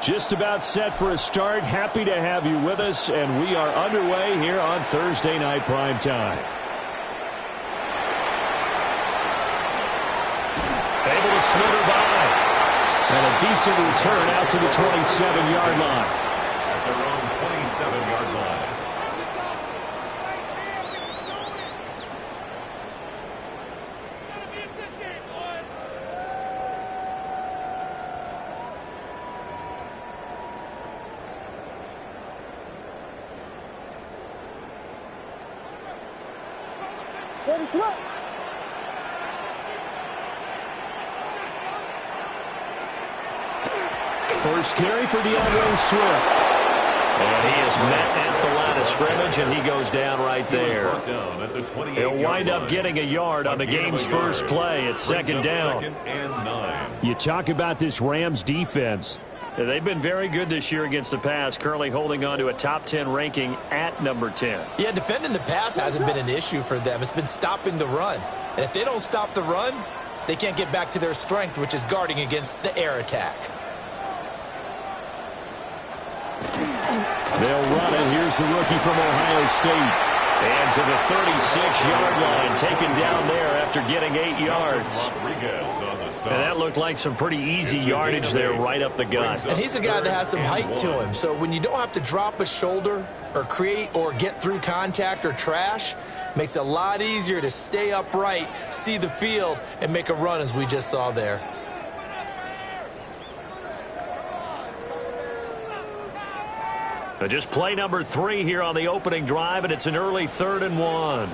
Just about set for a start. Happy to have you with us, and we are underway here on Thursday Night Primetime. Able to slither by. And a decent return out to the 27-yard line. At their own 27-yard line. First carry for DeAndre Swift. And he is met at the line of scrimmage, and he goes down right there. He'll wind up getting a yard on the game's first play. It's second down. And 9. You talk about this Rams defense. They've been very good this year against the pass, currently holding on to a top 10 ranking at number 10. Yeah, defending the pass hasn't been an issue for them. It's been stopping the run. And if they don't stop the run, they can't get back to their strength, which is guarding against the air attack. They'll run it. Here's the rookie from Ohio State. And to the 36-yard line, taken down there after getting 8 yards. And that looked like some pretty easy yardage there right up the gut. And he's a guy that has some height to him. So when you don't have to drop a shoulder or create or get through contact or trash, makes it a lot easier to stay upright, see the field, and make a run as we just saw there. Just play number 3 here on the opening drive, and it's an early 3rd and 1.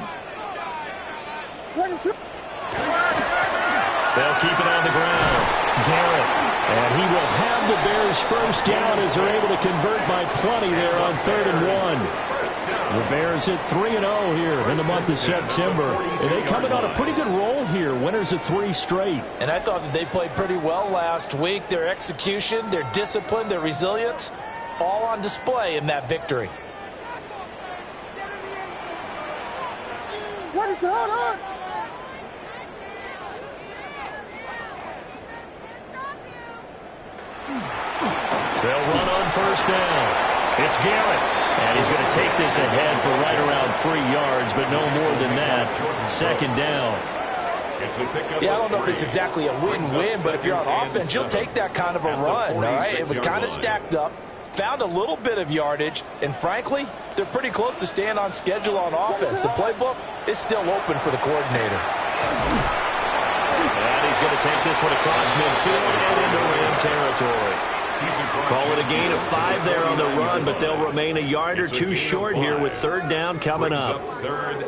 They'll keep it on the ground. Garrett. And he will have the Bears first down as they're able to convert by plenty there on 3rd and 1. The Bears hit 3-0 here in the month of September. And they come in on a pretty good roll here. Winners of 3 straight. And I thought that they played pretty well last week. Their execution, their discipline, their resilience, all on display in that victory. What is going on? They'll run on first down. It's Garrett. And he's going to take this ahead for right around 3 yards, but no more than that. Second down. Yeah, I don't know if it's exactly a win-win, but if you're on offense, you'll take that kind of a run, all right? It was kind of stacked up. Found a little bit of yardage, and frankly, they're pretty close to staying on schedule on offense. The playbook is still open for the coordinator. And he's going to take this one across midfield and into Ram territory. Call it a gain of 5 there on the run, but they'll remain a yard or 2 short here with 3rd down coming up.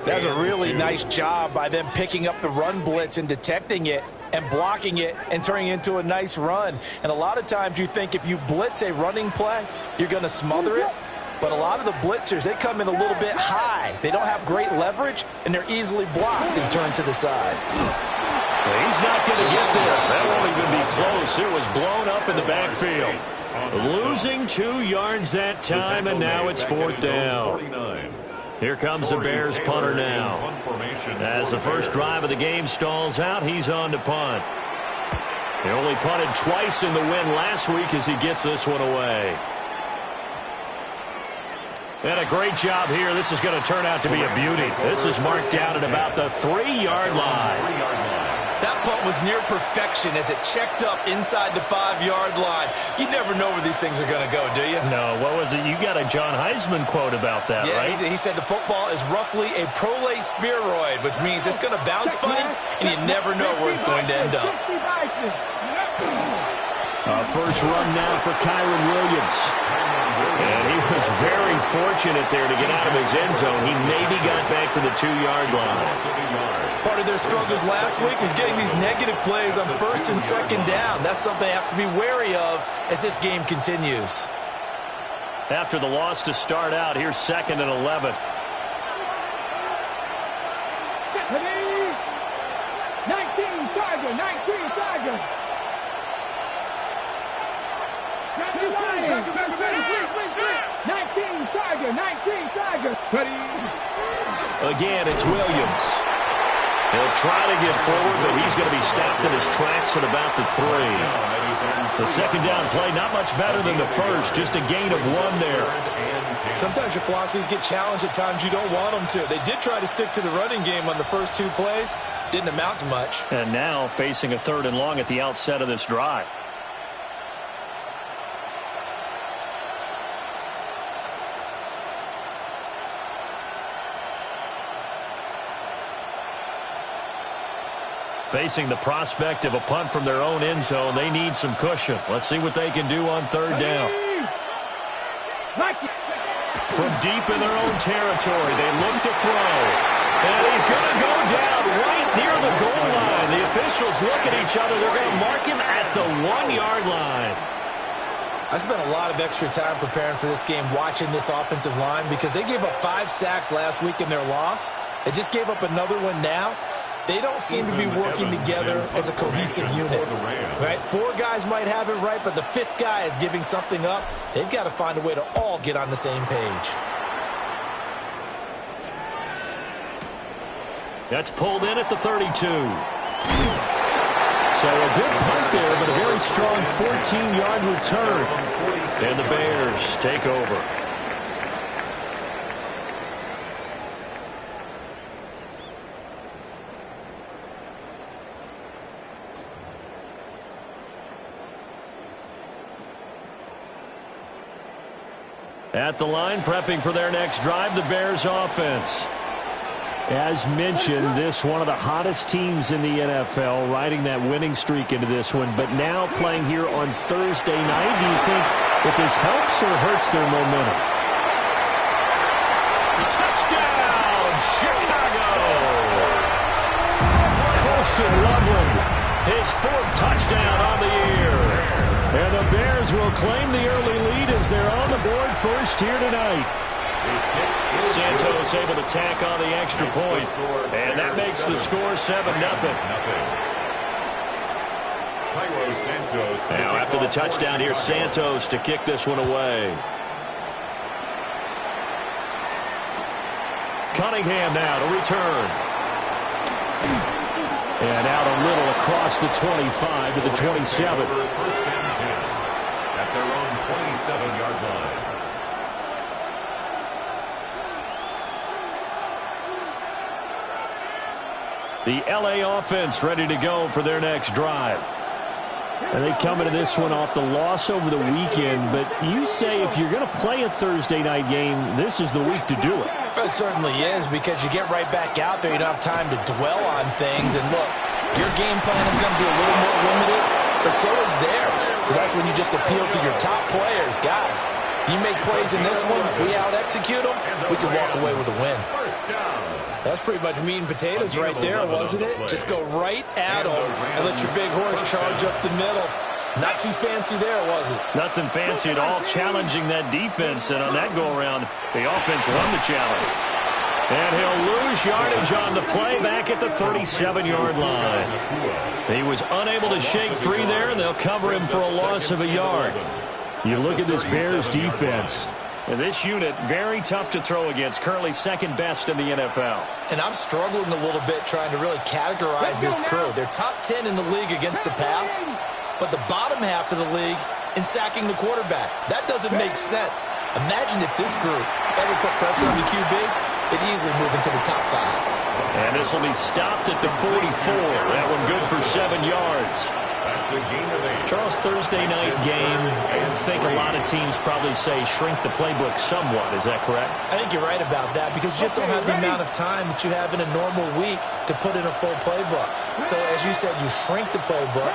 That's a really nice job by them picking up the run blitz and detecting it and blocking it and turning it into a nice run. And a lot of times you think if you blitz a running play, you're going to smother it. But a lot of the blitzers, they come in a little bit high. They don't have great leverage, and they're easily blocked and turned to the side. Well, he's not going to get there. That won't even be close. It was blown up in the backfield. Losing 2 yards that time, and now it's 4th down. Here comes the Bears punter now. As the first drive of the game stalls out, he's on to punt. They only punted twice in the win last week as he gets this one away. And a great job here. This is going to turn out to be a beauty. This is marked down at about the 3-yard line. That punt was near perfection as it checked up inside the 5-yard line. You never know where these things are going to go, do you? No, what was it? You got a John Heisman quote about that, right? Yeah, he said the football is roughly a prolate spheroid, which means it's going to bounce funny, and you never know where it's going to end up. First run now for Kyren Williams. And he was very fortunate there to get out of his end zone. He maybe got back to the 2-yard line. Part of their struggles last week was getting these negative plays on 1st and 2nd down. That's something they have to be wary of as this game continues. After the loss to start out, here's 2nd and 11. 19 Tiger. 19 Tiger. Again, it's Williams. He'll try to get forward, but he's going to be stopped in his tracks at about the 3. The second down play, not much better than the first, just a gain of 1 there. Sometimes your philosophies get challenged at times you don't want them to. They did try to stick to the running game on the first 2 plays. Didn't amount to much. And now facing a 3rd and long at the outset of this drive. Facing the prospect of a punt from their own end zone, they need some cushion. Let's see what they can do on 3rd down. From deep in their own territory, they look to throw. And he's going to go down right near the goal line. The officials look at each other. They're going to mark him at the 1-yard line. I spent a lot of extra time preparing for this game watching this offensive line because they gave up 5 sacks last week in their loss. They just gave up another one now. They don't seem to be working together as a cohesive unit. Right? 4 guys might have it right, but the 5th guy is giving something up. They've got to find a way to all get on the same page. That's pulled in at the 32. So a good punt there, but a very strong 14-yard return. And the Bears take over. At the line, prepping for their next drive, the Bears offense. As mentioned, this one of the hottest teams in the NFL, riding that winning streak into this one, but now playing here on Thursday night. Do you think that this helps or hurts their momentum? Touchdown, Chicago! Colston Loveland, his 4th touchdown on the year. And the Bears will claim the early lead as they're on the board first here tonight. Santos able to tack on the extra point, and that makes the score 7-0. Now after the touchdown here, Santos to kick this one away. Cunningham now to return. And out a little across the 25 to the 27. First and 10 at their own 27-yard line. The LA offense ready to go for their next drive. And they come into this one off the loss over the weekend, but you say if you're going to play a Thursday night game, this is the week to do it. It certainly is, because you get right back out there. You don't have time to dwell on things. And look, your game plan is going to be a little more limited, but so is theirs. So that's when you just appeal to your top players. Guys, you make plays in this one, we out-execute them, we can walk away with a win. That's pretty much meat and potatoes right there, wasn't it? Just go right at them and let your big horse charge up the middle. Not too fancy there, was it? Nothing fancy at all, challenging that defense, and on that go-around, the offense won the challenge. And he'll lose yardage on the play back at the 37-yard line. He was unable to shake free there, and they'll cover him for a loss of a yard. You look at this Bears defense. And this unit, very tough to throw against, currently 2nd best in the NFL. And I'm struggling a little bit trying to really categorize this crew. They're top 10 in the league against the pass, but the bottom half of the league in sacking the quarterback. That doesn't make sense. Imagine if this group ever put pressure on the QB, they'd easily move into the top 5. And this will be stopped at the 44. That one good for 7 yards. Charles, Thursday night game, I think a lot of teams probably say shrink the playbook somewhat. Is that correct? I think you're right about that, because you just don't have the amount of time that you have in a normal week to put in a full playbook. So as you said, you shrink the playbook,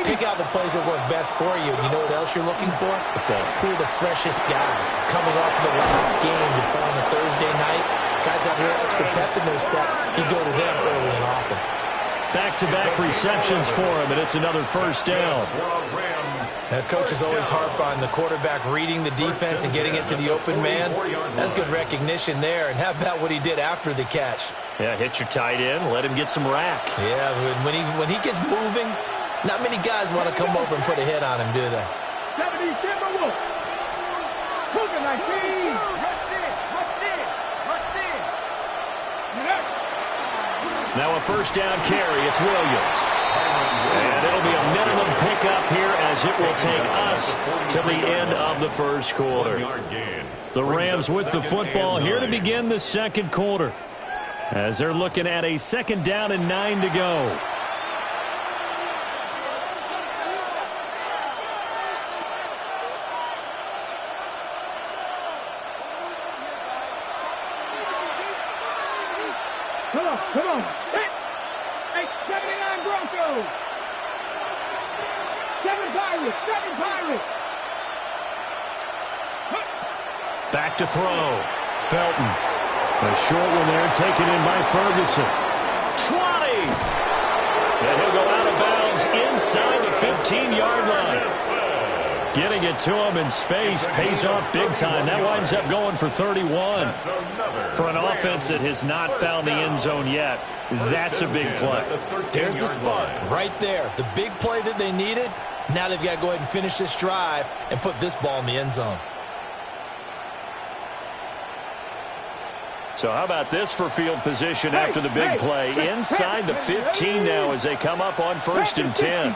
pick out the plays that work best for you. You know what else you're looking for? What's that? Who are the freshest guys coming off the last game to play on a Thursday night? Guys have a little extra pep in their step. You go to them early and often. Back-to-back receptions for him, and it's another first down. Coaches always harp on the quarterback reading the defense and getting it to the open man. That's good recognition there. And how about what he did after the catch? Yeah, hit your tight end, let him get some rack. Yeah, when he gets moving, not many guys want to come over and put a hit on him, do they? 70 Timberwolves. Look at 19. Rush in. Now a first down carry. It's Williams. And it'll be a minimum pickup here as it will take us to the end of the first quarter. The Rams with the football here to begin the second quarter, as they're looking at a 2nd down and 9 to go. Come on. Hey, 79 Broncos. 7 Pirates. Back to throw. Felton. A short one there, taken in by Ferguson. 20! And he'll go out of bounds inside the 15-yard line. Getting it to him in space pays off big time. That winds up going for 31. For an offense that has not found the end zone yet, that's a big play. There's the spark right there. The big play that they needed. Now they've got to go ahead and finish this drive and put this ball in the end zone. So how about this for field position after the big play? Inside the 15 now as they come up on 1st and 10.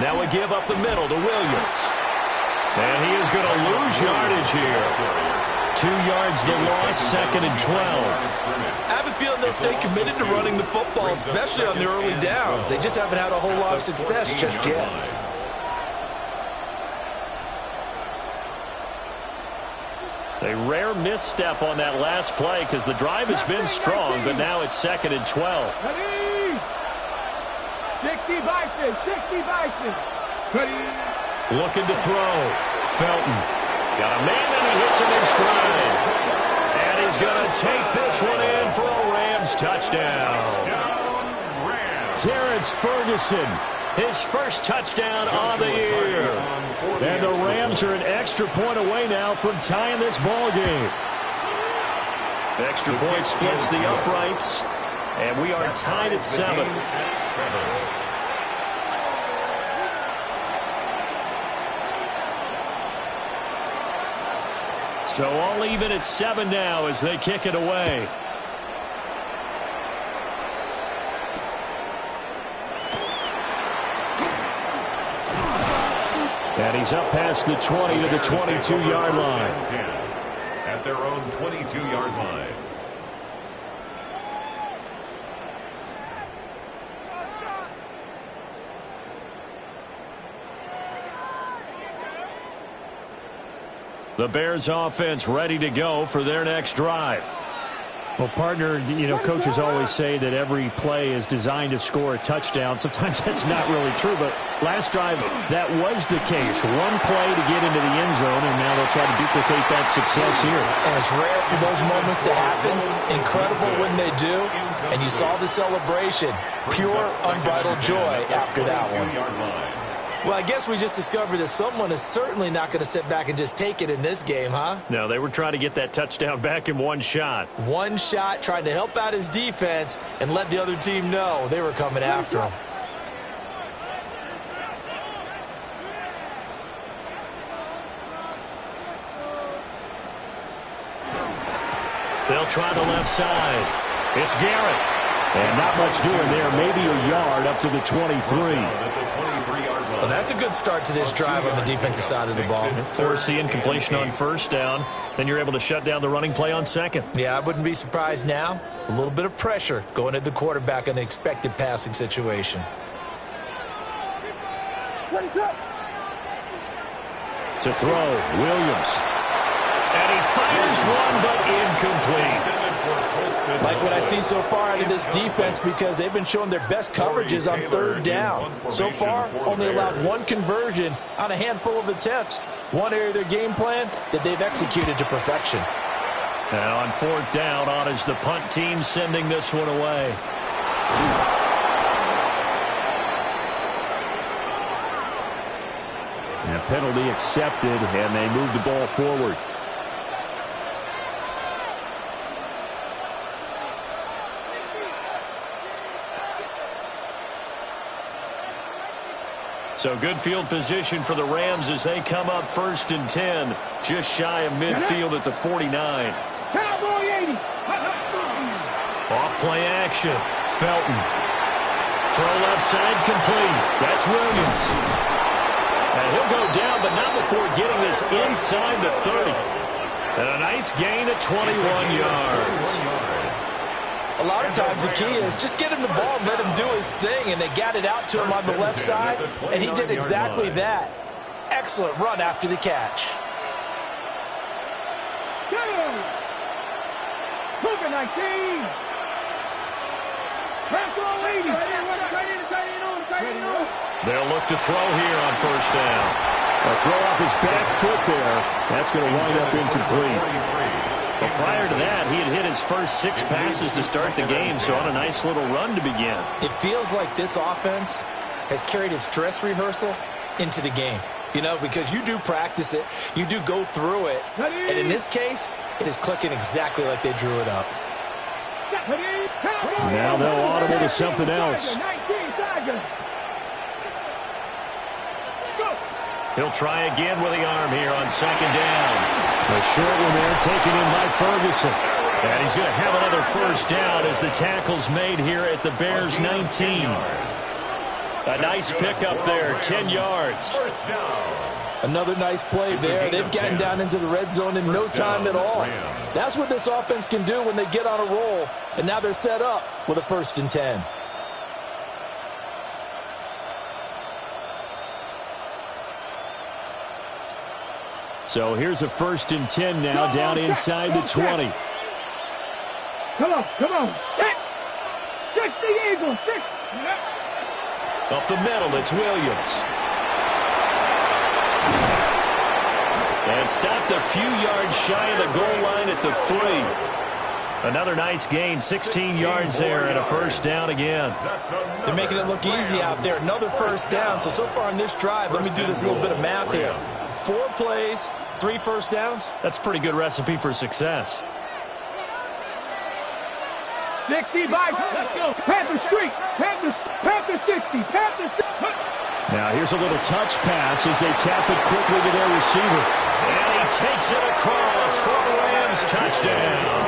Now we give up the middle to Williams. And he is going to lose yardage here. 2 yards the loss, 2nd and 12. I have a feeling they'll stay committed to running the football, especially on the early downs. They just haven't had a whole lot of success just yet. A rare misstep on that last play because the drive has been strong, but now it's 2nd and 12. 60 Bison. Looking to throw. Felton. Got a man and he hits him in stride. And he's going to take this one in for a Rams touchdown. Terrence Ferguson, his first touchdown on the year. And the Rams are an extra point away now from tying this ball game. Extra point splits the uprights. And we are tied at 7. So all even at 7 now as they kick it away. And he's up past the 20 to the 22-yard line. At their own 22-yard line. The Bears offense ready to go for their next drive. Well, partner, coaches always say that every play is designed to score a touchdown. Sometimes that's not really true, but last drive, that was the case. One play to get into the end zone, and now they'll try to duplicate that success here. And it's rare for those moments to happen. Incredible when they do. And you saw the celebration. Pure, unbridled joy after that one. Well, I guess we just discovered that someone is certainly not going to sit back and just take it in this game, huh? No, they were trying to get that touchdown back in one shot. One shot, trying to help out his defense and let the other team know they were coming after him. They'll try the left side. It's Garrett. And not much doing there. Maybe a yard up to the 23. Well, that's a good start to this drive on the defensive side of the ball. Force the incompletion on 1st down. Then you're able to shut down the running play on 2nd. Yeah, I wouldn't be surprised now. A little bit of pressure going at the quarterback in the expected passing situation. To throw, Williams. And he fires one, but incomplete. Like what I see so far out of this defense, because they've been showing their best coverages on 3rd down. So far, only allowed one conversion on a handful of attempts. One area of their game plan that they've executed to perfection. Now on 4th down, on is the punt team sending this one away. And a penalty accepted, and they move the ball forward. So good field position for the Rams as they come up 1st and 10, just shy of midfield at the 49. Cowboy 80. Off play action. Felton. Throw left side complete. That's Williams. And he'll go down, but not before getting this inside the 30. And a nice gain at 21 yards. A lot of times the key is just get him the ball and let him do his thing, and they got it out to him on the left side, and he did exactly that. Excellent run after the catch. Moving 19. They'll look to throw here on first down. A throw off his back foot there. That's going to wind up incomplete. But prior to that, he had hit his first 6 passes to start the game, so on a nice little run to begin. It feels like this offense has carried its dress rehearsal into the game. You know, because you do practice it, you do go through it, and in this case, it is clicking exactly like they drew it up. Now they'll audible to something else. He'll try again with the arm here on second down. A short one there taken in by Ferguson. And he's going to have another first down as the tackle's made here at the Bears' 19. A nice pickup there, 10 yards. Another nice play there. They've gotten down into the red zone in no time at all. That's what this offense can do when they get on a roll. And now they're set up with a 1st and 10. So here's a 1st and 10 now down inside the 20. Come on. 60 Eagles. 60. Up the middle, it's Williams. And stopped a few yards shy of the goal line at the 3. Another nice gain, 16 yards there and a first down again. They're making it look easy out there. Another first down. So far on this drive, let me do this little bit of math here. 4 plays, 3 first downs. That's a pretty good recipe for success. 60 by. Let's go. Panther streak. Panther 60. Panther 60. Now here's a little touch pass as they tap it quickly to their receiver. And he takes it across for the Rams touchdown.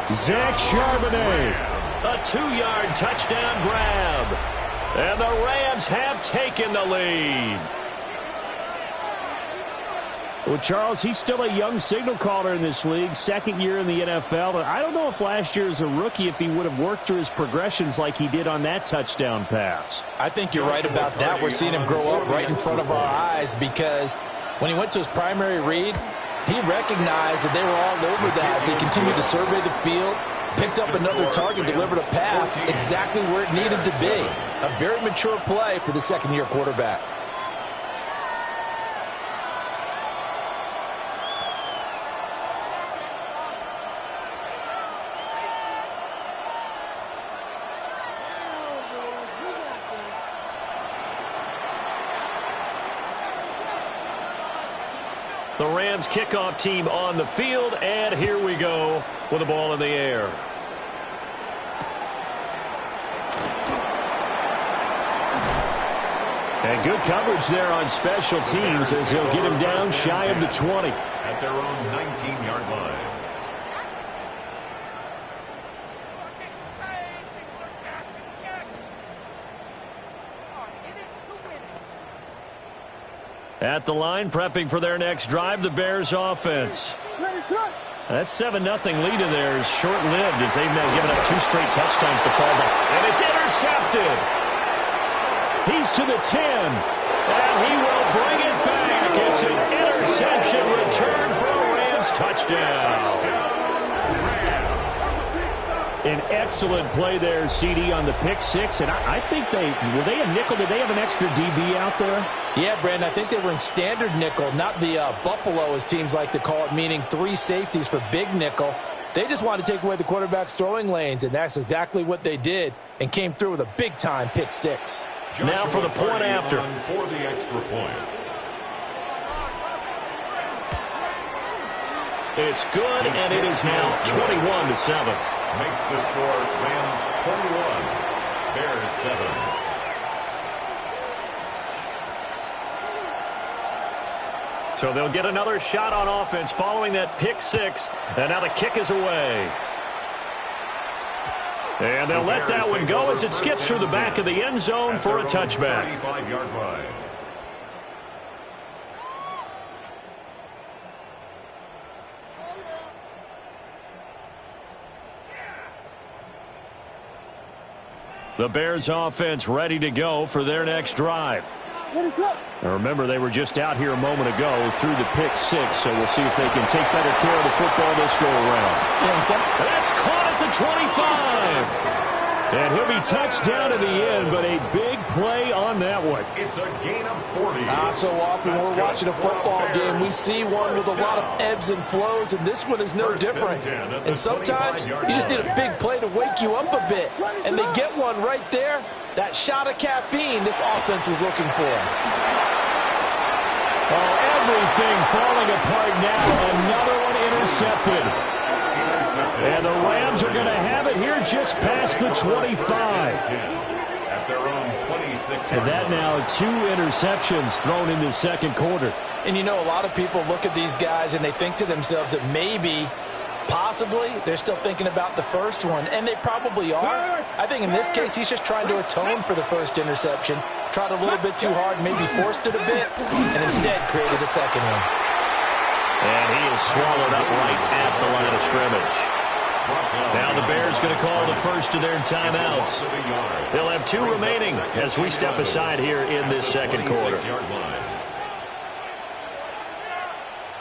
Zach Charbonnet. A 2-yard touchdown grab. And the Rams have taken the lead. Well, Charles, he's still a young signal caller in this league, 2nd year in the NFL. But I don't know if last year as a rookie, if he would have worked through his progressions like he did on that touchdown pass. I think you're right about that. We're seeing him grow up right in front of our eyes because when he went to his primary read, he recognized that they were all over that as he continued to survey the field, picked up another target, delivered a pass exactly where it needed to be. A very mature play for the 2nd-year quarterback. The Rams kickoff team on the field, and here we go with the ball in the air. And good coverage there on special teams as he'll get him down shy of the 20. At their own 19-yard line. At the line, prepping for their next drive, the Bears offense. That 7-0 lead of theirs short-lived as they've now given up 2 straight touchdowns to fall back. And it's intercepted. He's to the 10. And he will bring it back. It's an interception return for a Rams touchdown. An excellent play there, CD, on the pick 6. And I think were they a nickel? Did they have an extra DB out there? Yeah, Brandon, I think they were in standard nickel, not the Buffalo, as teams like to call it, meaning 3 safeties for big nickel. They just wanted to take away the quarterback's throwing lanes, and that's exactly what they did and came through with a big-time pick 6. Now for the point after. For the extra point. It's good, and it is now 21-7. Makes the score Rams 21, Bears 7. So they'll get another shot on offense following that pick 6, and now the kick is away. And they'll let that one go as it skips through the back of the end zone for a touchback. 35-yard line. The Bears offense ready to go for their next drive. Now remember, they were just out here a moment ago through the pick six, so we'll see if they can take better care of the football this go around. That's caught at the 25. And he'll be touched down in the end, but a big play on that one. It's a gain of 40. So often when we're watching a football game, we see one with a lot of ebbs and flows, and this one is no different. And sometimes you just need a big play to wake you up a bit. And they get one right there. That shot of caffeine this offense was looking for. Oh, everything falling apart now. Another one intercepted. And the Rams are going to have it here just past the 25. At their own 26. And that now 2 interceptions thrown in the second quarter. And you know, a lot of people look at these guys and they think to themselves that maybe, possibly, they're still thinking about the first one. And they probably are. I think in this case, he's just trying to atone for the first interception. Tried a little bit too hard, maybe forced it a bit, and instead created a second one. And he is swallowed up right at the line of scrimmage. Now the Bears going to call the first of their timeouts. They'll have 2 remaining as we step aside here in this second quarter.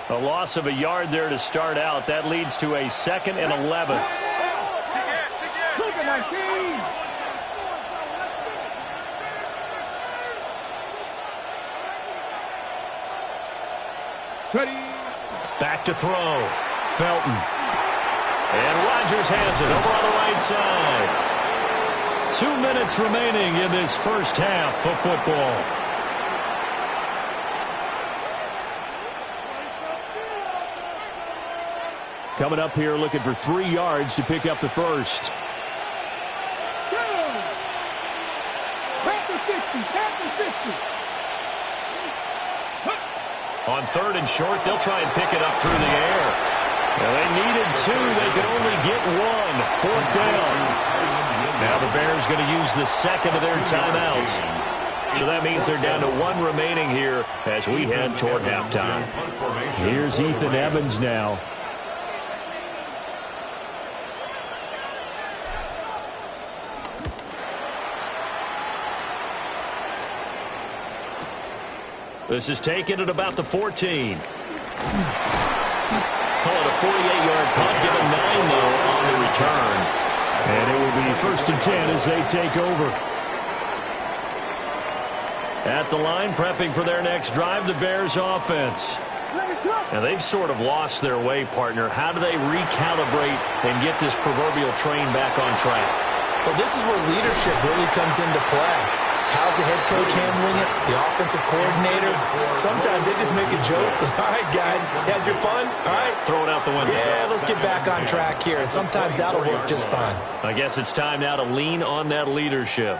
A loss of a yard there to start out. That leads to a 2nd and 11. Look at my team. Ready. Back to throw. Felton. And Rodgers has it over on the right side. 2 minutes remaining in this first half of football. Coming up here looking for 3 yards to pick up the first. Panther 60. Panther 60. On 3rd and short, they'll try and pick it up through the air. Well, they needed 2. They could only get 1. 4th down. Now the Bears going to use the second of their timeouts. So that means they're down to 1 remaining here as we head toward halftime. Here's Ethan Evans now. This is taken at about the 14. Call it a 48-yard punt. Give him 9, though, on the return. And it will be 1st and 10 as they take over. At the line, prepping for their next drive, the Bears offense. Now, they've sort of lost their way, partner. How do they recalibrate and get this proverbial train back on track? Well, this is where leadership really comes into play. How's the head coach handling it? The offensive coordinator? Sometimes they just make a joke. All right, guys, had your fun? All right. Throw it out the window. Yeah, let's get back on track here. And sometimes that'll work just fine. I guess it's time now to lean on that leadership.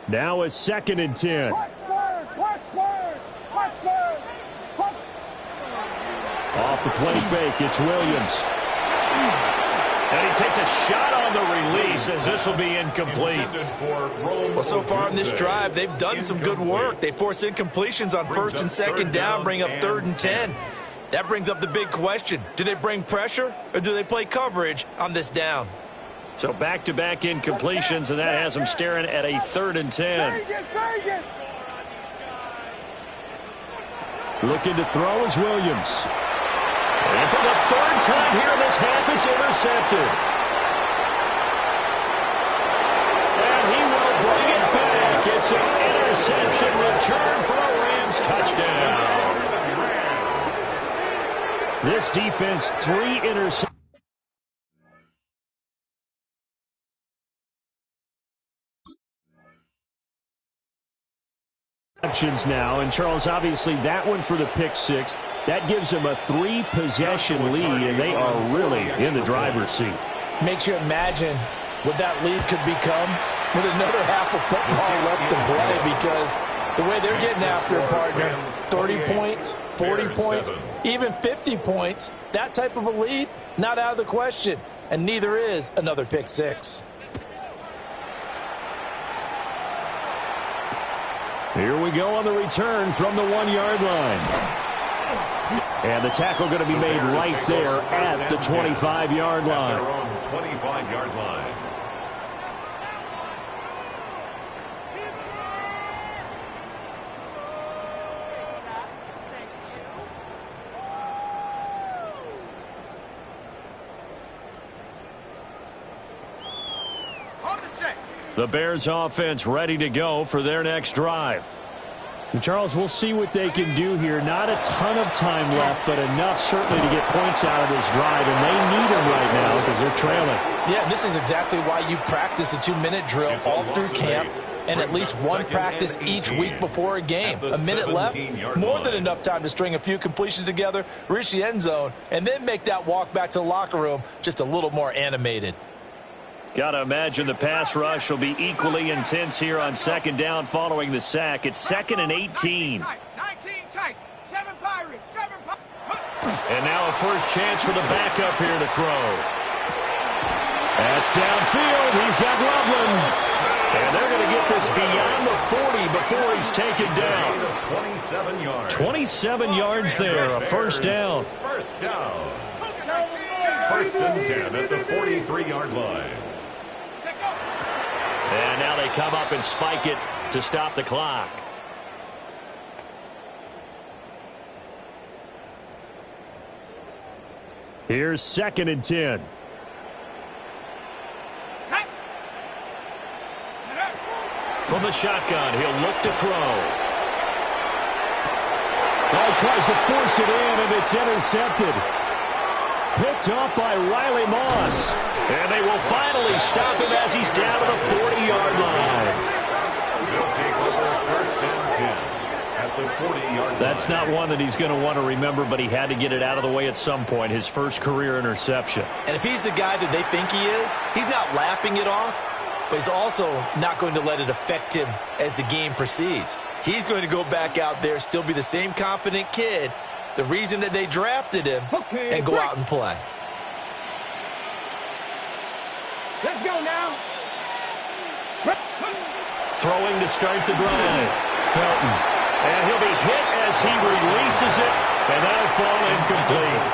Now a 2nd and 10. Off the play fake, it's Williams. And he takes a shot on the release as this will be incomplete. Well, so far in this drive, they've done some good work. They force incompletions on 1st and 2nd down, bring up 3rd and 10. That brings up the big question. Do they bring pressure or do they play coverage on this down? So back-to-back incompletions, and that has them staring at a 3rd and 10. Looking to throw is Williams. And for the 3rd time here in this half, it's intercepted. And he will bring it back. It's an interception return for a Rams touchdown. This defense, 3 interceptions. Now, and Charles, obviously that one for the pick 6, that gives them a 3-possession lead, and they are really in the driver's seat. Makes you imagine what that lead could become with another half of football left to play, because The way they're getting after it, partner, 30 points, 40 points, even 50 points, that type of a lead, not out of the question. And neither is another pick six. Here we go on the return from the 1-yard line. And the tackle going to be made right there at the 25-yard line. 25-yard line. The Bears offense ready to go for their next drive. And Charles, we'll see what they can do here. Not a ton of time left, but enough certainly to get points out of this drive, and they need them right now because they're trailing. Yeah, this is exactly why you practice a 2-minute drill all through camp and at least one practice each week before a game. A minute left, more than enough time to string a few completions together, reach the end zone, and then make that walk back to the locker room just a little more animated. Got to imagine the pass rush will be equally intense here on second down following the sack. It's 2nd and 18. 19 tight. 7 Pirates. 7 Pirates. And now a first chance for the backup here to throw. That's downfield. He's got Loveland. And they're going to get this beyond the 40 before he's taken down. 27 yards. 27 yards there, a first down. First down. First and 10 at the 43-yard line. And now they come up and spike it to stop the clock. Here's 2nd and 10. From the shotgun, he'll look to throw. He tries to force it in, and it's intercepted. Picked off by Riley Moss. And they will finally stop him as he's down to the 40-yard line. They'll take over first and 10 at the 40-yard line. That's not one that he's going to want to remember, but he had to get it out of the way at some point, his first career interception. And if he's the guy that they think he is, he's not laughing it off, but he's also not going to let it affect him as the game proceeds. He's going to go back out there, still be the same confident kid, the reason that they drafted him, and go out and play. Let's go now. Throwing to start the drive. Felton. And he'll be hit as he releases it, and that'll fall incomplete.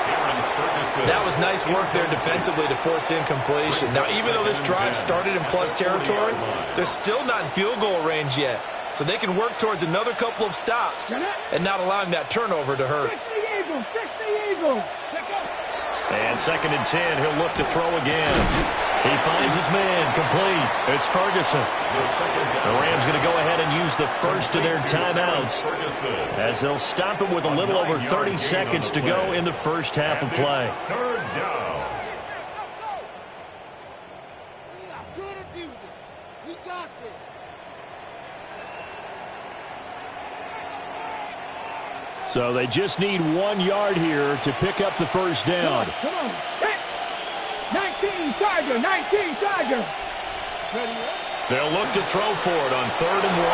That was nice work there defensively to force incompletion. Now, even though this drive started in plus territory, they're still not in field goal range yet. So they can work towards another couple of stops and not allowing that turnover to hurt. Fix the Eagles. And 2nd and 10, he'll look to throw again. He finds his man, complete. It's Ferguson. The Rams going to go ahead and use the first of their timeouts as they'll stop him with a little over 30 seconds to go in the first half of play. Third down. We are going to do this. We got this. So they just need 1 yard here to pick up the first down. Come on. 19 Tiger. 19 Tiger. Ready up. They'll look to throw for it on 3rd and 1.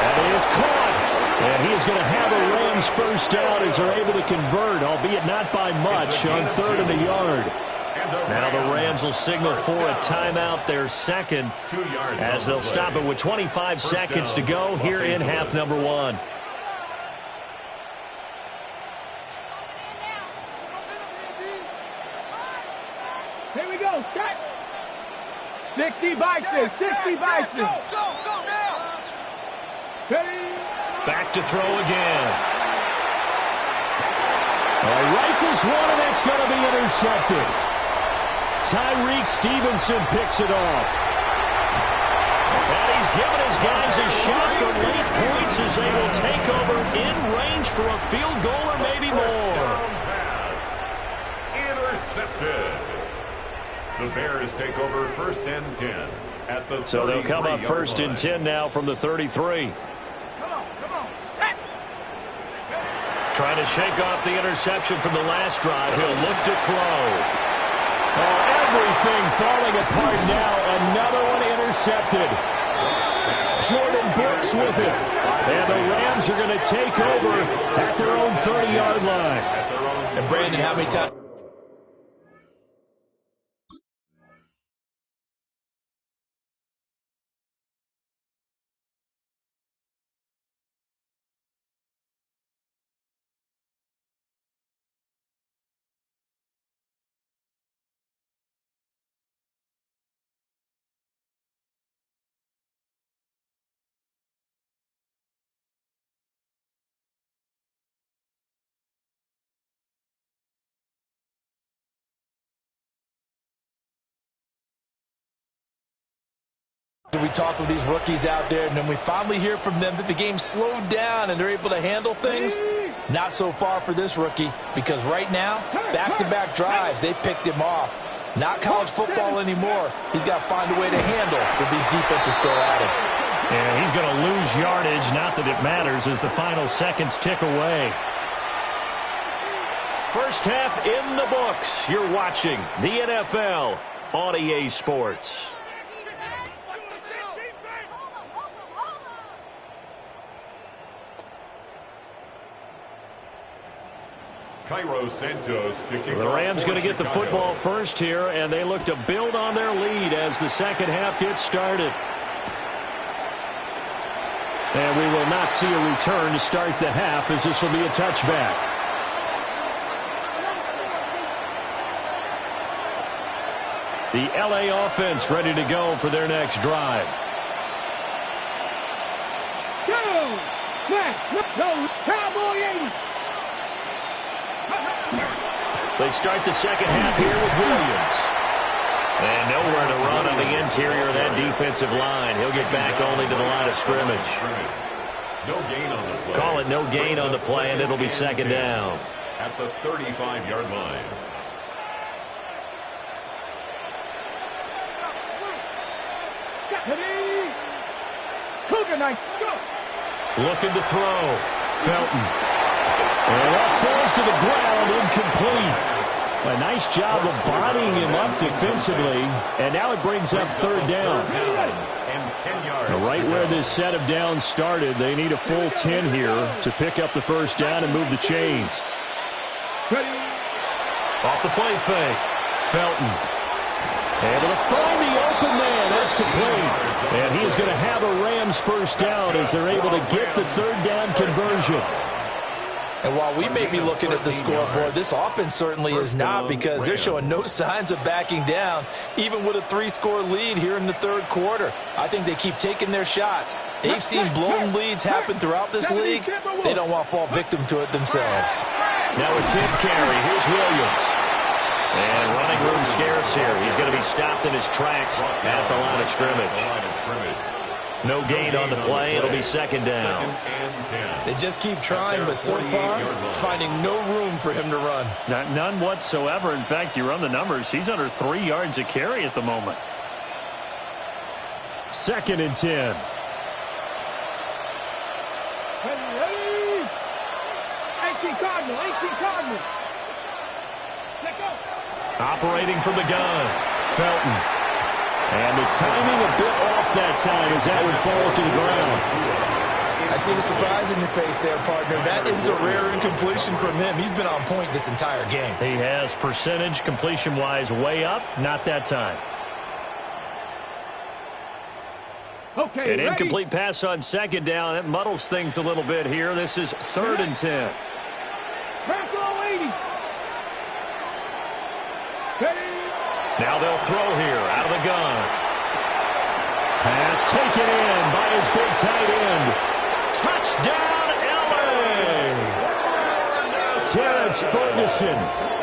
That is caught. And he is going to have a Rams first down as they're able to convert, albeit not by much, on 3rd and a yard. Now the Rams will signal for a timeout, their second, as they'll stop it with 25 seconds to go here in half number 1. Here we go. Cut. 60 Bison. 60 Bison. Go now. Ready. Back to throw again. Rifles one, and it's going to be intercepted. Tyreek Stevenson picks it off. And he's given his guys a shot for late points as they will take over in range for a field goal or maybe more. Intercepted. The Bears take over 1st and 10 at the 33-yard line. So they'll come up 1st and 10 now from the 33. Come on. Set. Trying to shake off the interception from the last drive. He'll look to throw. Oh, everything falling apart now. Another one intercepted. Jordan Brooks with it. And the Rams are going to take over at their own 30-yard line. And Brandon, how many times? We talk with these rookies out there, and then we finally hear from them that the game slowed down and they're able to handle things. Not so far for this rookie, because right now, back-to-back drives, they picked him off. Not college football anymore. He's got to find a way to handle what these defenses throw at him. And he's going to lose yardage, not that it matters, as the final seconds tick away. First half in the books. You're watching the NFL on EA Sports. Cairo Santos to kick The Rams going to get the football first here, and they look to build on their lead as the second half gets started. And we will not see a return to start the half, as this will be a touchback. The LA offense ready to go for their next drive. Go! No, Cowboy 80! They start the second half here with Williams. And nowhere to run on the interior of that defensive line. He'll get back only to the line of scrimmage. No gain on the play. Call it no gain on the play, and it'll be second down. At the 35-yard line. Cougar knife, go! Looking to throw. Felton. And that falls to the ground, incomplete. A nice job of bodying him up defensively, and now it brings up third down. And 10 yards. Right where this set of downs started, they need a full 10 here to pick up the first down and move the chains. Off the play fake. Felton. Able to find the open man. That's complete. And he is going to have a Rams first down as they're able to get the third down conversion. And while we may be looking at the scoreboard, this offense certainly is not, because they're showing no signs of backing down, even with a 3-score lead here in the third quarter. I think they keep taking their shots. They've seen blown leads happen throughout this league. They don't want to fall victim to it themselves. Now a 10th carry. Here's Williams. And running room scarce here. He's going to be stopped in his tracks at the line of scrimmage. No gain on the play. It'll be second down. They just keep trying, but so far, finding no room for him to run. None whatsoever. In fact, you run the numbers. He's under 3 yards a carry at the moment. Second and 10. Ready? 18 Cardinal. Let go. Operating from the gun. Felton. And the timing a bit off that time as that one falls to the ground. I see the surprise in your face there, partner. That is a rare incompletion from him. He's been on point this entire game. He has percentage completion-wise way up. Not that time. Okay, An ready? incomplete pass on second down. That muddles things a little bit here. This is third and 10. Purple 80. Ready? Now they'll throw here out of the gun. Pass taken in by his big tight end. Touchdown, LA! Terrence Ferguson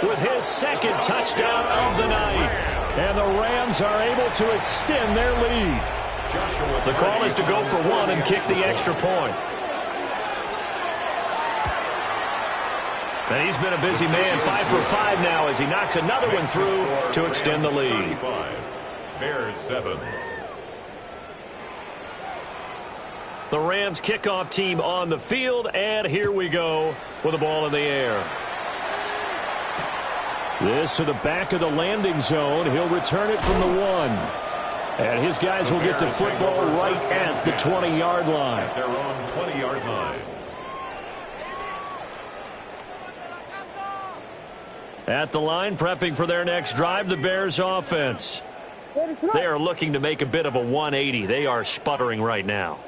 with his second touchdown of the night. And the Rams are able to extend their lead. The call is to go for one and kick the extra point. And he's been a busy man, 5 for 5 now as he knocks another one through to extend the lead. Bears 7. The Rams kickoff team on the field, and here we go with the ball in the air. This to the back of the landing zone. He'll return it from the 1. And his guys will get the football right at the 20-yard line. At their own 20-yard line. At the line, prepping for their next drive, the Bears offense. They are looking to make a bit of a 180. They are sputtering right now.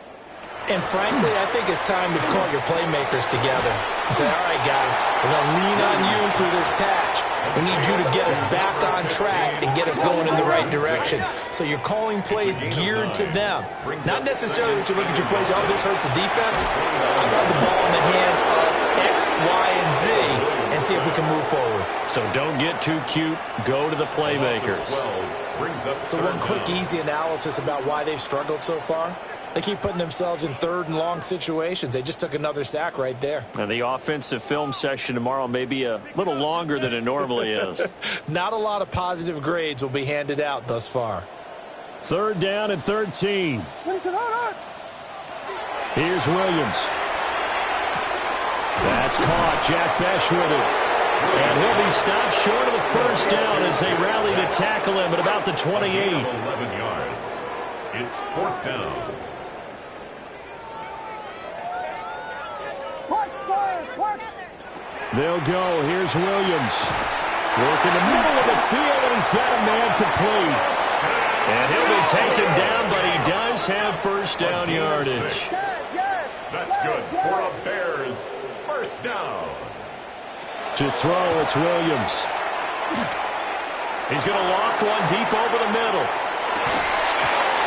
And frankly, I think it's time to call your playmakers together and say, all right, guys, we're going to lean on you through this patch. We need you to get us back on track and get us going in the right direction. So you're calling plays geared to them. Not necessarily that you look at your plays, oh, this hurts the defense. I want the ball in the hands of X, Y, and Z and see if we can move forward. So don't get too cute. Go to the playmakers. So one quick, easy analysis about why they've struggled so far. They keep putting themselves in third and long situations. They just took another sack right there. And the offensive film session tomorrow may be a little longer than it normally is. Not a lot of positive grades will be handed out thus far. 3rd down and 13. Here's Williams. That's caught. Jack Bech with it. And he'll be stopped short of the first down as they rally to tackle him at about the 28. 11 yards. It's 4th down. They'll go. Here's Williams. Work in the middle of the field, and he's got a man complete. And he'll be taken down, but he does have first down yardage. That's good for a Bears first down. To throw, it's Williams. He's going to loft one deep over the middle.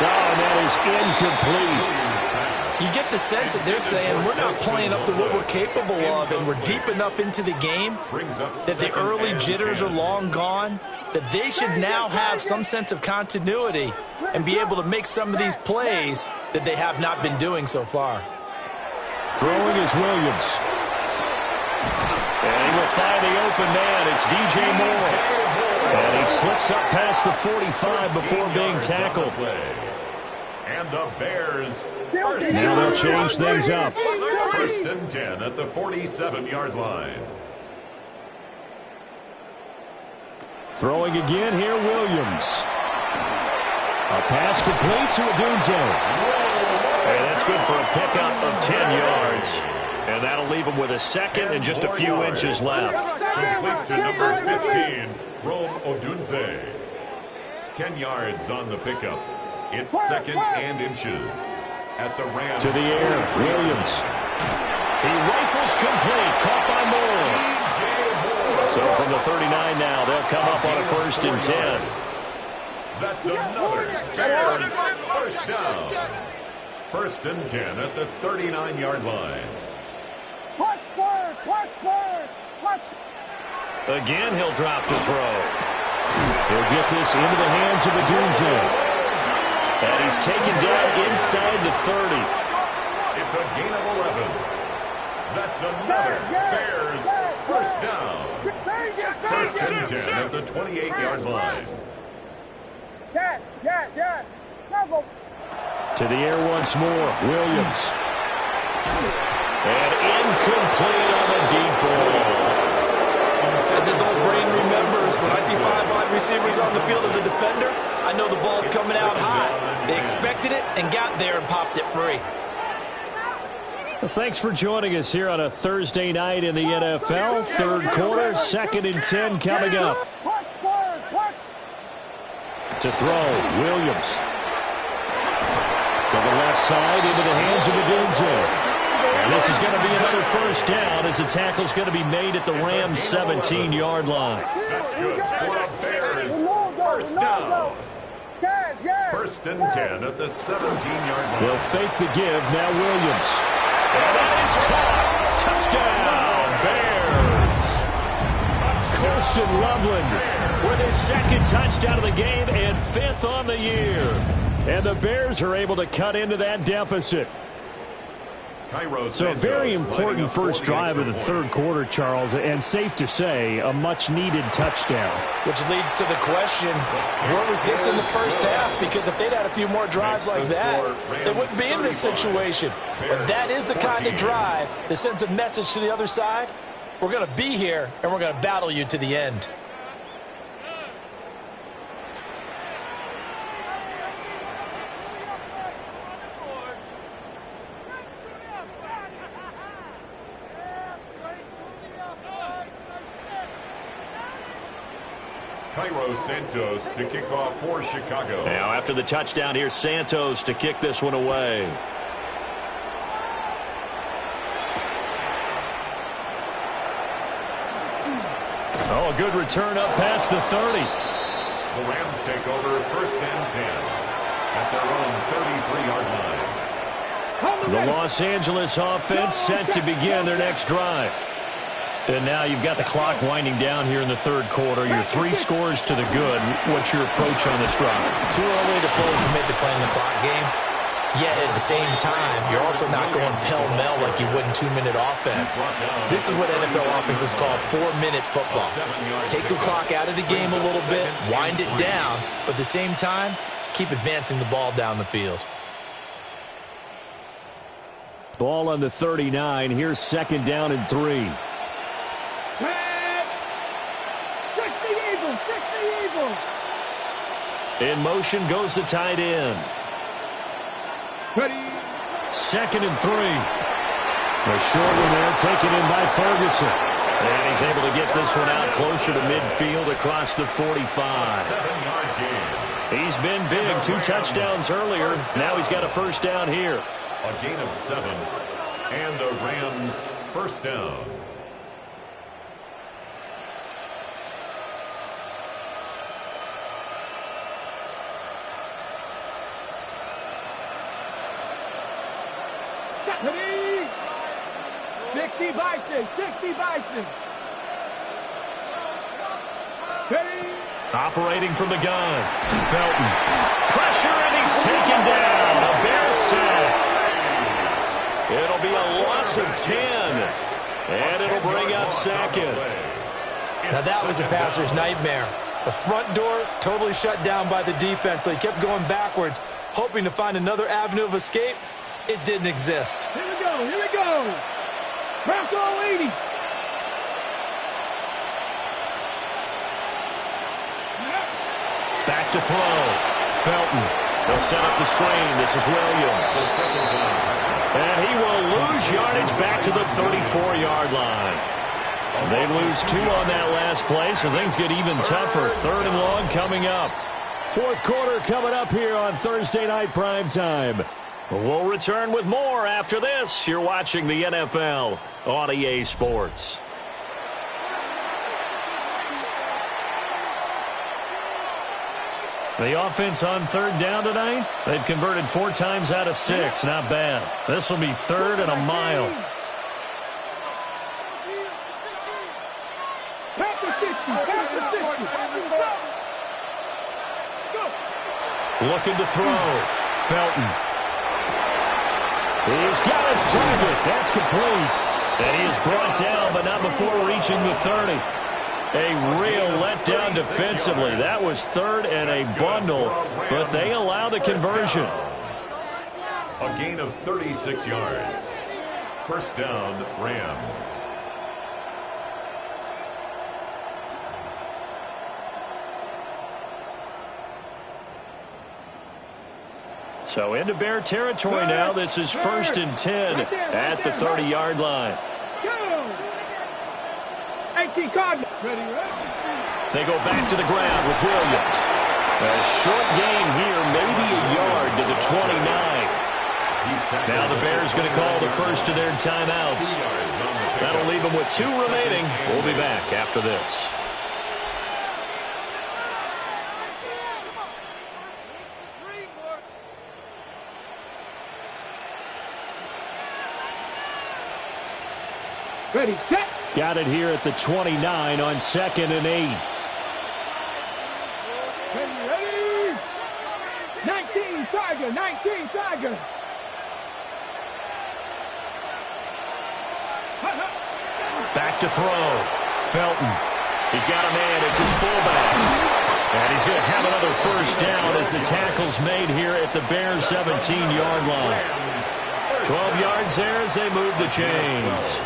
Oh, and that is incomplete. You get the sense that they're saying we're not playing up to what we're capable of, and we're deep enough into the game that the early jitters are long gone, that they should now have some sense of continuity and be able to make some of these plays that they have not been doing so far. Throwing is Williams. And he will find the open man. It's DJ Moore. And he slips up past the 45 before being tackled. And the Bears now they'll change things up. 1st and 10 at the 47-yard line. Throwing again here, Williams. A pass complete to Odunze. And that's good for a pickup of 10 yards. And that'll leave him with a second and just a few inches left. Complete to number 15, Rome Odunze. 10 yards on the pickup. It's 2nd and inches. At the Rams. To the air, Williams. He rifles complete, caught by Moore. So from the 39 now, they'll come up on a 1st and 10. That's another Bears first down. 1st and 10 at the 39-yard line. Again, he'll drop to throw. He'll get this into the hands of Odunze. And he's taken down inside the 30. It's a gain of 11. That's another Bears first down. 1st and 10 at the 28-yard line. To the air once more, Williams. And incomplete on the deep ball. As his old brain remembers, when I see 5 wide receivers on the field as a defender, I know the ball's coming out high. They expected it and got there and popped it free. Well, thanks for joining us here on a Thursday night in the NFL. 3rd quarter, 2nd and 10 coming up. To throw, Williams. To the left side, into the hands of Odunze. And this is going to be another first down as the tackle's going to be made at the Rams' 17-yard line. That's good for a Bears first down. 1st and 10 at the 17-yard line. They'll fake the give. Now Williams. And that is caught. Touchdown, Bears. Colston Loveland with his 2nd touchdown of the game and 5th on the year. And the Bears are able to cut into that deficit. So a very important first drive of the 3rd quarter, Charles, and safe to say, a much-needed touchdown. Which leads to the question, where was this in the first half? Because if they'd had a few more drives like that, they wouldn't be in this situation. But that is the kind of drive that sends a message to the other side. We're going to be here, and we're going to battle you to the end. Cairo Santos to kick off for Chicago. Now after the touchdown, here's Santos to kick this one away. Oh, a good return up past the 30. The Rams take over 1st and 10 at their own 33-yard line. The Los Angeles offense set to begin their next drive. And now you've got the clock winding down here in the third quarter. You're 3 scores to the good. What's your approach on this drive? Too early to fully commit to playing the clock game. Yet at the same time, you're also not going pell-mell like you would in 2-minute offense. This is what NFL offenses call 4-minute football. Take the clock out of the game a little bit, wind it down, but at the same time, keep advancing the ball down the field. Ball on the 39. Here's 2nd down and 3. In motion goes the tight end. Ready. 2nd and 3. A short one there taken in by Ferguson. And he's able to get this one out closer to midfield across the 45. 7-yard gain. He's been big. 2 touchdowns earlier. Now he's got a 1st down here. A gain of 7. And the Rams 1st down. Ready. 60 Bison. 60 Bison. Ready. Operating from the gun. Felton. Pressure, and he's taken down. A Bears sack. It'll be a loss of 10. And it'll bring up 2nd. Now that was a passer's nightmare. The front door totally shut down by the defense, so he kept going backwards, hoping to find another avenue of escape. It didn't exist. Here we go. Here we go. Bronco 80. Back to throw. Felton. They'll set up the screen. This is Williams. And he will lose yardage back to the 34-yard line. They lose 2 on that last play, so things get even tougher. 3rd and long coming up. 4th quarter coming up here on Thursday Night Primetime. We'll return with more after this. You're watching the NFL on EA Sports. The offense on 3rd down tonight, they've converted 4 times out of 6. Not bad. This will be 3rd and a mile. Looking to throw. Felton. He's got his target. That's complete. And he is brought down, but not before reaching the 30. A real letdown defensively. That was 3rd and a bundle, but they allow the conversion. A gain of 36 yards. 1st down, Rams. So into Bear territory now. This is 1st and 10 at the 30-yard line. They go back to the ground with Williams. A short gain here, maybe a yard to the 29. Now the Bears going to call the first of their timeouts. That'll leave them with 2 remaining. We'll be back after this. Ready, set. Got it here at the 29 on 2nd and 8. Ready. 19, Tiger. 19, Tiger. Back to throw. Felton. He's got a man. It's his fullback. And he's going to have another 1st down as the tackle's made here at the Bears' 17-yard line. 12 yards there as they move the chains.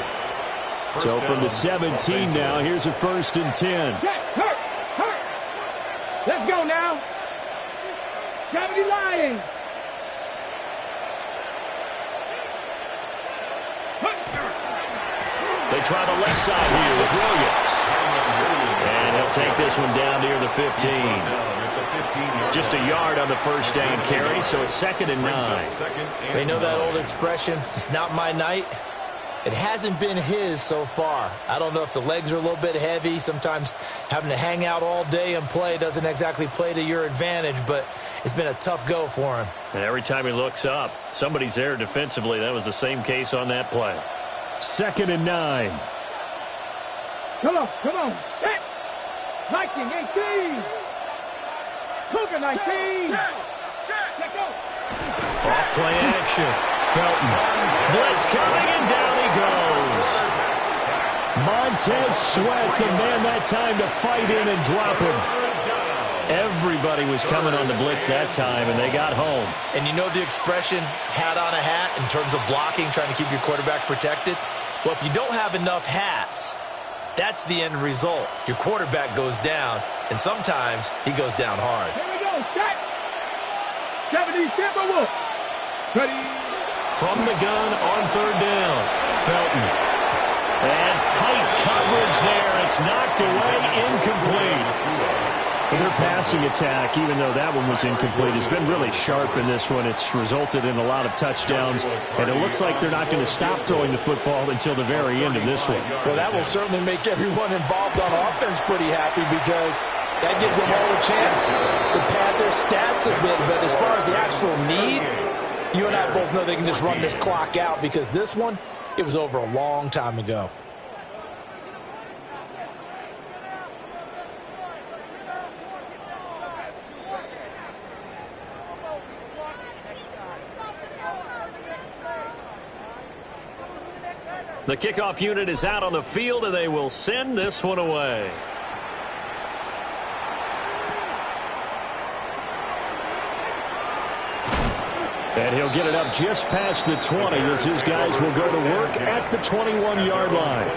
So from the 17 now, here's a 1st and 10. Hurt. Let's go now. Gravity Lions. They try the left side here with Williams. And he'll They'll take this one down near the 15. Just a yard on the first down carry, so it's 2nd and 9. They know that old expression, it's not my night. It hasn't been his so far. I don't know if the legs are a little bit heavy. Sometimes having to hang out all day and play doesn't exactly play to your advantage, but it's been a tough go for him. And every time he looks up, somebody's there defensively. That was the same case on that play. 2nd and 9. Come on. Set. 19, 18. Cougar 19. Let go. Off play action. Felton. Blitz coming, and down he goes. Montez Sweat, the man that time to fight in and drop him. Everybody was coming on the blitz that time, and they got home. And you know the expression, hat on a hat, in terms of blocking, trying to keep your quarterback protected? Well, if you don't have enough hats, that's the end result. Your quarterback goes down, and sometimes he goes down hard. Here we go. Set. 70 Timberwolves. Ready. From the gun on 3rd down. Felton. And tight coverage there. It's knocked away, incomplete. Their passing attack, even though that one was incomplete, has been really sharp in this one. It's resulted in a lot of touchdowns, and it looks like they're not going to stop throwing the football until the very end of this one. Well, that will certainly make everyone involved on offense pretty happy because that gives them all a chance to pad their stats a bit. But as far as the actual need, you and I both know they can just run this clock out because this one, it was over a long time ago. The kickoff unit is out on the field, and they will send this one away. And he'll get it up just past the 20 as his guys will go to work at the 21-yard line.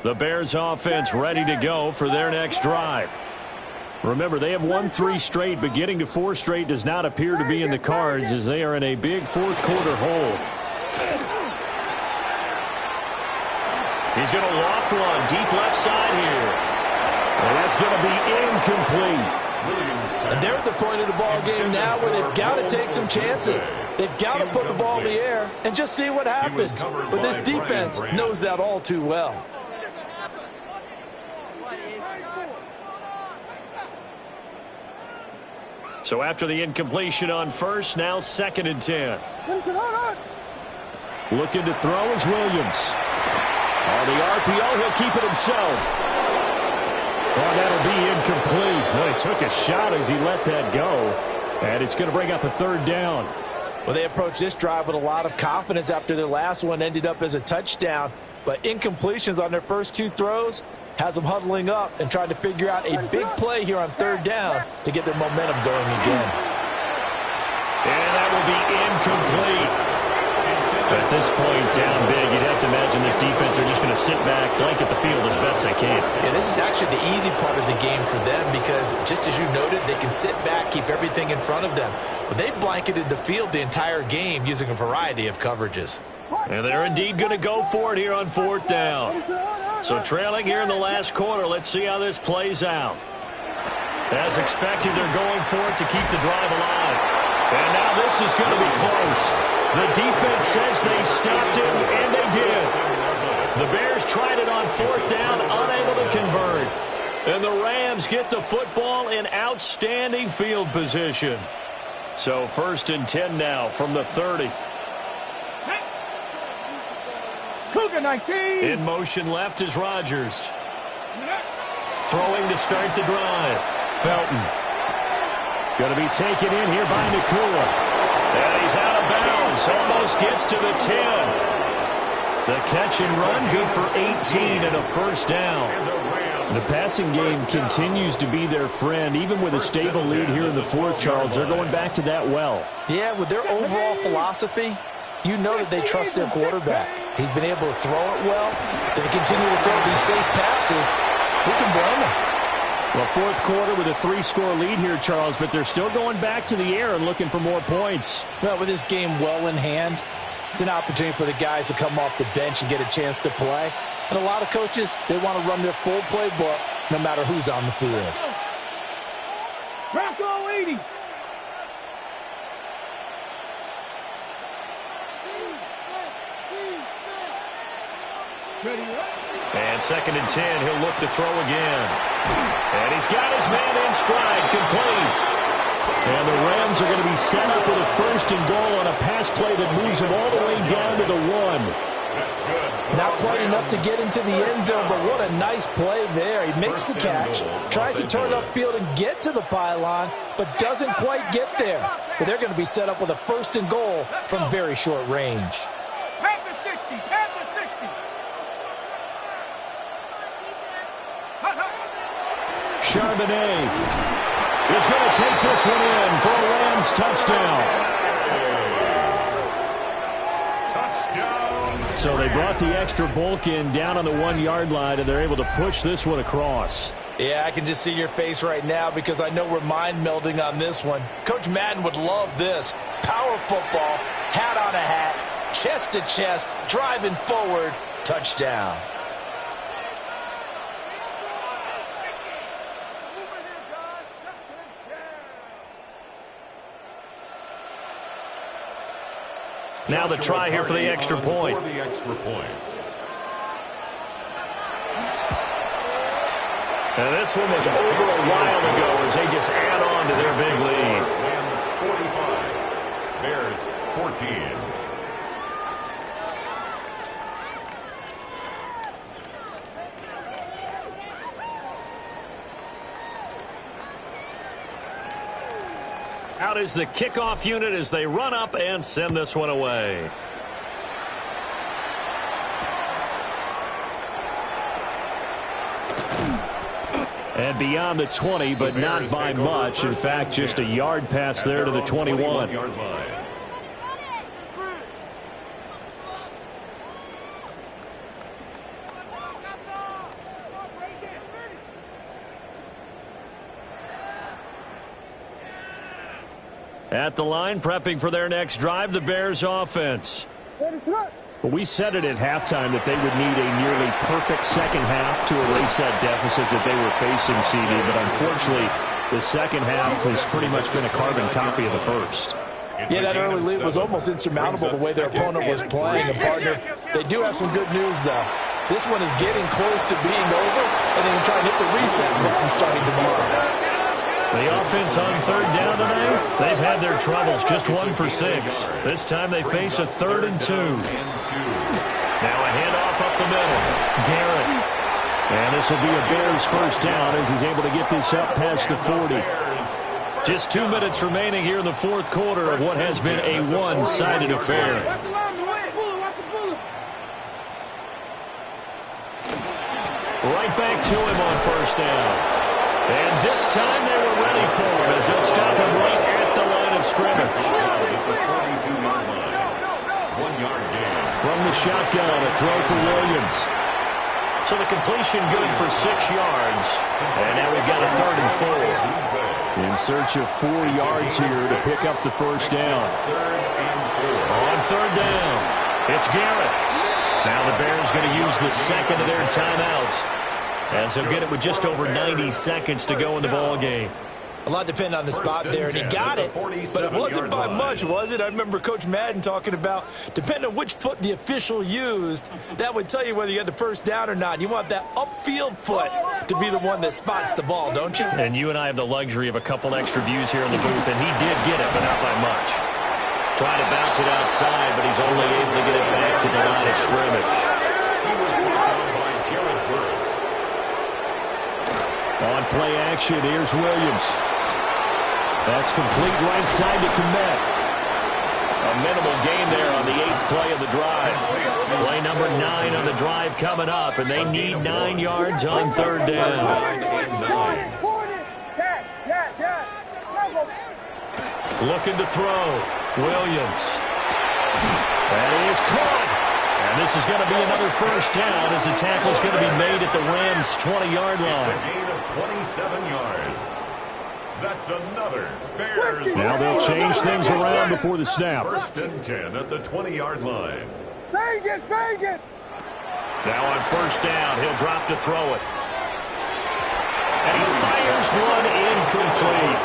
The Bears offense ready to go for their next drive. Remember, they have won 3 straight, but getting to 4 straight does not appear to be in the cards as they are in a big fourth-quarter hole. He's going to loft one deep left side here. And that's going to be incomplete. And they're at the point of the ball game now where they've got to take some chances. They've got to put the ball in the air and just see what happens. But this defense knows that all too well. So after the incompletion on first, now 2nd and 10. Looking to throw is Williams. On the RPO, he'll keep it himself. Oh, that'll be incomplete. Boy, he took a shot as he let that go. And it's going to bring up a 3rd down. Well, they approached this drive with a lot of confidence after their last one ended up as a touchdown. But incompletions on their first 2 throws has them huddling up and trying to figure out a big play here on 3rd down to get their momentum going again. And that will be incomplete. At this point, down big, you'd have to imagine this defense are just going to sit back, blanket the field as best they can. Yeah, this is actually the easy part of the game for them because, just as you noted, they can sit back, keep everything in front of them. But they've blanketed the field the entire game using a variety of coverages. And they're indeed going to go for it here on 4th down. So trailing here in the last quarter, let's see how this plays out. As expected, they're going for it to keep the drive alive. And now this is going to be close. The defense says they stopped him, and they did. The Bears tried it on 4th down, unable to convert. And the Rams get the football in outstanding field position. So 1st and 10 now from the 30. Cougar 19. In motion left is Rodgers. Throwing to start the drive. Felton. Going to be taken in here by Nakua. And he's out of bounds. Almost gets to the 10. The catch and run good for 18 and a 1st down. The passing game continues to be their friend. Even with a stable lead here in the 4th, Charles, they're going back to that well. Yeah, with their overall philosophy, you know that they trust their quarterback. He's been able to throw it well. They continue to throw these safe passes. Who can blame him? Well, fourth quarter with a 3-score lead here, Charles, but they're still going back to the air and looking for more points. Well, with this game well in hand, it's an opportunity for the guys to come off the bench and get a chance to play. And a lot of coaches, they want to run their full playbook no matter who's on the field. Crack on 80. And 2nd and 10, he'll look to throw again. And he's got his man in stride, complete. And the Rams are going to be set up with a 1st and goal on a pass play that moves them all the way down to the 1. Not quite enough to get into the end zone, but what a nice play there. He makes the catch, tries to turn upfield and get to the pylon, but doesn't quite get there. But they're going to be set up with a 1st and goal from very short range. Panther 60. Panther 60. Charbonnet is going to take this one in for a Rams touchdown. So they brought the extra bulk in down on the 1-yard line, and they're able to push this one across. Yeah, I can just see your face right now because I know we're mind melding on this one. Coach Madden would love this. Power football, hat on a hat, chest to chest, driving forward, touchdown. Now the try here for the extra point. For the extra point. And this one was over a while ago as they just add on to their big lead. Rams 45, Bears 14. Out is the kickoff unit as they run up and send this one away. And beyond the 20, but not by much. In fact, just a yard pass there to the 21. At the line, prepping for their next drive, the Bears offense. We said it at halftime that they would need a nearly perfect second half to erase that deficit that they were facing, CD. But unfortunately, the second half has pretty much been a carbon copy of the first. Yeah, that early lead was almost insurmountable the way their opponent was playing. And, partner, they do have some good news, though. This one is getting close to being over, and then try and hit the reset button starting tomorrow. The offense on 3rd down tonight, they've had their troubles, just 1 for 6. This time they face a 3rd and 2. Now a handoff up the middle. Garrett. And this will be a Bears 1st down as he's able to get this up past the 40. Just 2 minutes remaining here in the 4th quarter of what has been a one-sided affair. Right back to him on 1st down. And this time they were ready for him as they'll stop him right at the line of scrimmage. 42-yard line. 1-yard gain. From the shotgun, a throw for Williams. So the completion good for 6 yards. And now we've got a 3rd and 4. In search of 4 yards here to pick up the 1st down. On 3rd down, it's Garrett. Now the Bears going to use the second of their timeouts, as they'll get it with just over 90 seconds to go in the ball game. A lot depended on the spot there, and he got it, but it wasn't by much, was it? I remember Coach Madden talking about, depending on which foot the official used, that would tell you whether you had the 1st down or not. You want that upfield foot to be the one that spots the ball, don't you? And you and I have the luxury of a couple extra views here in the booth, and he did get it, but not by much. Trying to bounce it outside, but he's only able to get it back to the line of scrimmage. He was brought down by Jared Burris. On play action, here's Williams. That's complete right side to Kmet. A minimal gain there on the 8th play of the drive. Play number 9 on the drive coming up, and they need 9 yards on 3rd down. Looking to throw. Williams. That is caught. And this is going to be another first down as the tackle is going to be made at the Rams' 20-yard line. It's a gain of 27 yards. That's another Bears. Now they'll change things around before the snap. 1st and 10 at the 20-yard line. Vegas! Now on first down, he'll drop to throw it. And he fires one incomplete.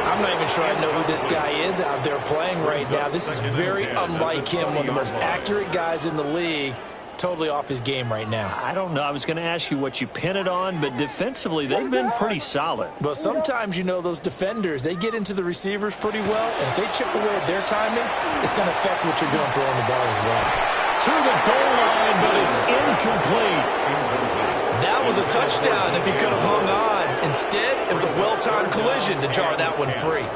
I'm not even sure I know who this guy is out there playing right now. This is very unlike him, one of the most accurate guys in the league. Totally off his game right now. I don't know. I was going to ask you what you pin it on, but defensively, they've been pretty solid. But sometimes, you know, those defenders, they get into the receivers pretty well, and if they chip away at their timing, it's going to affect what you're doing throwing the ball as well. To the goal line, but it's incomplete. That was a touchdown if he could have hung on. Instead, it was a well-timed collision to jar that one free.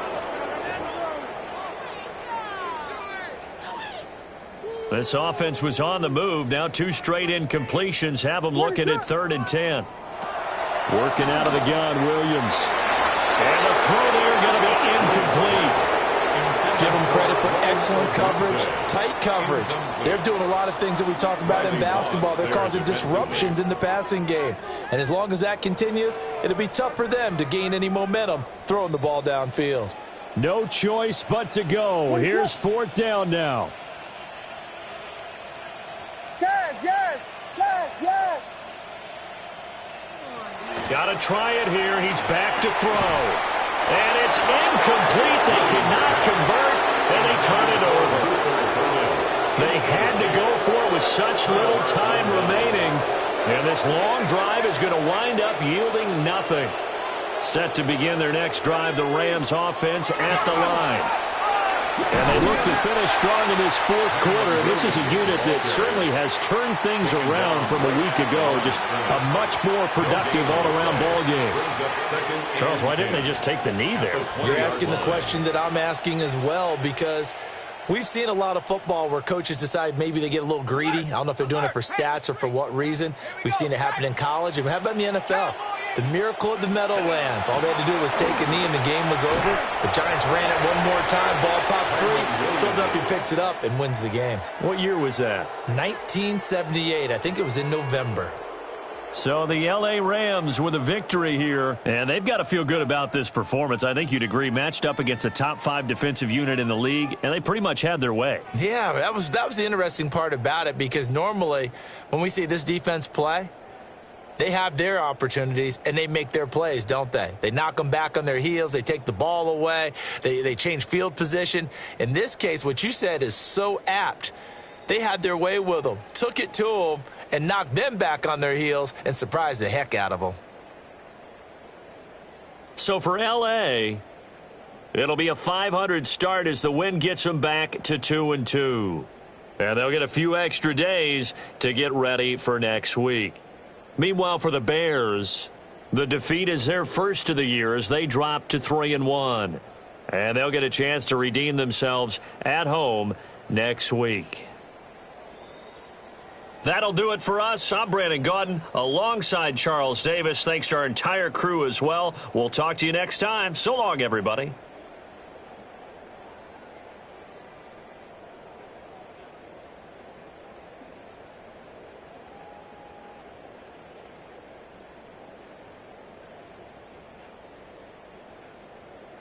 This offense was on the move. Now 2 straight incompletions have them looking at 3rd and 10. Working out of the gun, Williams. And the throw there going to be incomplete. Give them credit for excellent coverage, tight coverage. They're doing a lot of things that we talk about in basketball. They're causing disruptions in the passing game. And as long as that continues, it'll be tough for them to gain any momentum throwing the ball downfield. No choice but to go. Here's 4th down now. Yes! Got to try it here. He's back to throw. And it's incomplete. They cannot convert, and they turn it over. They had to go for it with such little time remaining. And this long drive is going to wind up yielding nothing. Set to begin their next drive, the Rams offense at the line. And they look to finish strong in this 4th quarter. And this is a unit that certainly has turned things around from a week ago. Just a much more productive all-around ball game. Charles, why didn't they just take the knee there? You're asking the question that I'm asking as well, because we've seen a lot of football where coaches decide maybe they get a little greedy. I don't know if they're doing it for stats or for what reason. We've seen it happen in college. And how about in the NFL? The miracle of the Meadowlands. All they had to do was take a knee and the game was over. The Giants ran it one more time. Ball popped free. Philadelphia picks it up and wins the game. What year was that? 1978. I think it was in November. So the L.A. Rams with a victory here, and they've got to feel good about this performance. I think you'd agree, matched up against a top 5 defensive unit in the league, and they pretty much had their way. Yeah, that was the interesting part about it, because normally when we see this defense play, they have their opportunities, and they make their plays, don't they? They knock them back on their heels. They take the ball away. They change field position. In this case, what you said is so apt. They had their way with them, took it to them, and knocked them back on their heels and surprised the heck out of them. So for L.A., it'll be a 500 start as the win gets them back to 2-2. And they'll get a few extra days to get ready for next week. Meanwhile, for the Bears, the defeat is their first of the year as they drop to 3-1. And they'll get a chance to redeem themselves at home next week. That'll do it for us. I'm Brandon Gaudin alongside Charles Davis. Thanks to our entire crew as well. We'll talk to you next time. So long, everybody.